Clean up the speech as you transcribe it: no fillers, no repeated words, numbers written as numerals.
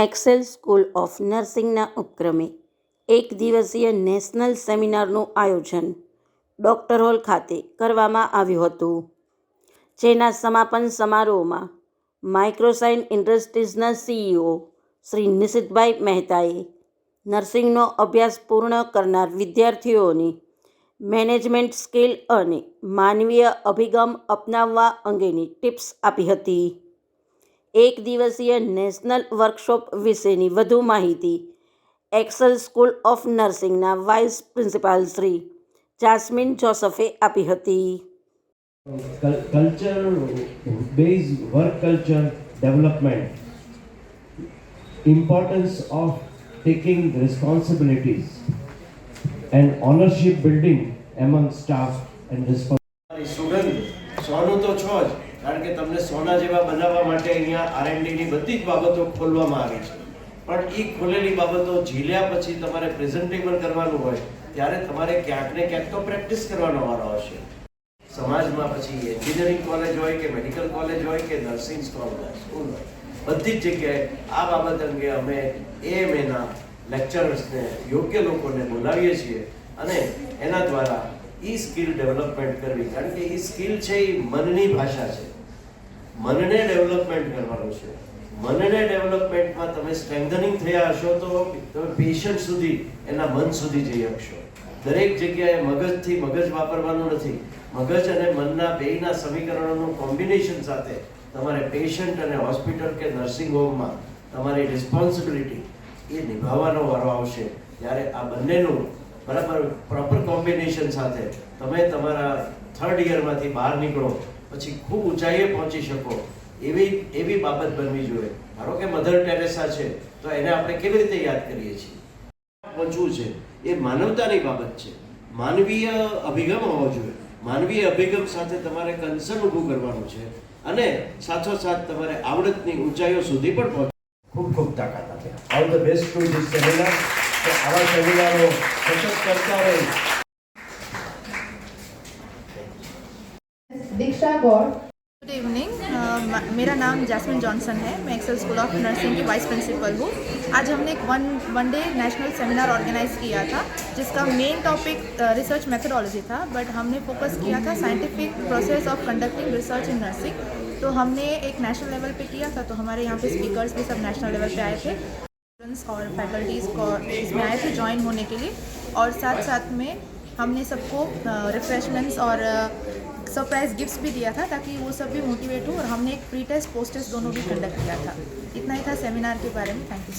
Excel school of નર્સિંગના ઉપક્રમે એક દિવસીય નેશનલ સેમિનારનું આયોજન ડૉક્ટર હોલ ખાતે કરવામાં આવ્યું હતું, જેના સમાપન સમારોહમાં માઇક્રોસાઇન ઇન્ડસ્ટ્રીઝના સીઈઓ શ્રી નિશિતભાઈ મહેતાએ નર્સિંગનો અભ્યાસ પૂર્ણ કરનાર વિદ્યાર્થીઓને મેનેજમેન્ટ સ્કિલ અને માનવીય અભિગમ અપનાવવા અંગેની ટિપ્સ આપી હતી. એક દિવસીય નેશનલ વર્કશોપ વિશેની વધુ માહિતી એક્સેલ સ્કૂલ ઓફ નર્સિંગના વાઇસ પ્રિન્સિપાલ શ્રી જાસ્મીન જોસફે આપી હતી. Culture based work culture development, importance of taking responsibilities and ownership building among staff and સુગંધ સોનું તો છો જ, કારણ કે તમને સોના જેવા બનાવવા માટે અહીંયા R&Dની બધી જ બાબતો ખોલવામાં આવી છે. પણ એ ખોલેલી બાબતો ઝીલ્યા પછી તમારે પ્રેઝન્ટેબલ કરવાનું હોય ત્યારે તમારે ક્યાંક ને ક્યાંક તો પ્રેક્ટિસ કરવાનો વારો હશે. સમાજમાં પછી એન્જિનિયરિંગ કોલેજ હોય કે મેડિકલ કોલેજ હોય કે નર્સિંગ સ્કૂલ હોય, બધી જ જગ્યાએ આ બાબત અંગે અમે AMAના લેક્ચરર્સને, યોગ્ય લોકોને બોલાવીએ છીએ અને એના દ્વારા ઈ સ્કિલ ડેવલપમેન્ટ કરવી. કારણ કે ઈ સ્કિલ છે એ મનની ભાષા છે. મનને ડેવલપમેન્ટ કરવાનું છે. મનને ડેવલપમેન્ટમાં તમે સ્ટ્રેન્થનિંગ થયા હશો તો તમે પેશન્ટ સુધી, એના મન સુધી જઈ શકશો. દરેક જગ્યાએ મગજથી મગજ વાપરવાનું નથી. મગજ અને મનના બેયના સમીકરણોનું કોમ્બિનેશન સાથે તમારે પેશન્ટ અને હોસ્પિટલ કે નર્સિંગ હોમમાં તમારી રિસ્પોન્સિબિલિટી એ નિભાવવાનો વારો આવશે. ત્યારે આ બંનેનું બરાબર પ્રોપર કોમ્બિનેશન સાથે તમે તમારા થર્ડ યરમાંથી બહાર નીકળો પછી ખૂબ ઊંચાઈએ પહોંચી શકો એવી બાબત બનવી જોઈએ. ધારો કે મધર ટેરેસા છે તો એને આપણે કેવી રીતે યાદ કરીએ છીએ? પહોંચવું છે એ માનવતાની બાબત છે. માનવીય અભિગમ હોવો જોઈએ. માનવીય અભિગમ સાથે તમારે કન્સર્ન ઊભું કરવાનું છે અને સાથોસાથ તમારે આવડતની ઊંચાઈઓ સુધી પણ પહોંચવું. ખૂબ ખૂબ તાકાત આપે. All the best two this seminar. આવા સેમિનારો સતત કરતા રહે. दीक्षा गौड़। गुड इवनिंग, मेरा नाम जैस्मिन जॉनसन है। मैं एक्सेल स्कूल ऑफ नर्सिंग की वाइस प्रिंसिपल हूँ। आज हमने एक one day national seminar organize किया था, जिसका मेन टॉपिक रिसर्च मेथडोलॉजी था, बट हमने फोकस किया था scientific process of conducting research in nursing. तो हमने एक नेशनल लेवल पे किया था, तो हमारे यहाँ पे स्पीकर्स भी सब नेशनल लेवल पे आए थे और फैकल्टीज़ को इसमें आए थे ज्वाइन होने के लिए. और साथ साथ में हमने सबको रिफ्रेशमेंट्स और सरप्राइज गिफ्ट्स भी दिया था, ताकि वो सब भी मोटिवेट हो. और हमने एक प्री टेस्ट पोस्ट टेस्ट दोनों भी कंडक्ट किया था. इतना ही था सेमिनार के बारे में. Thank you.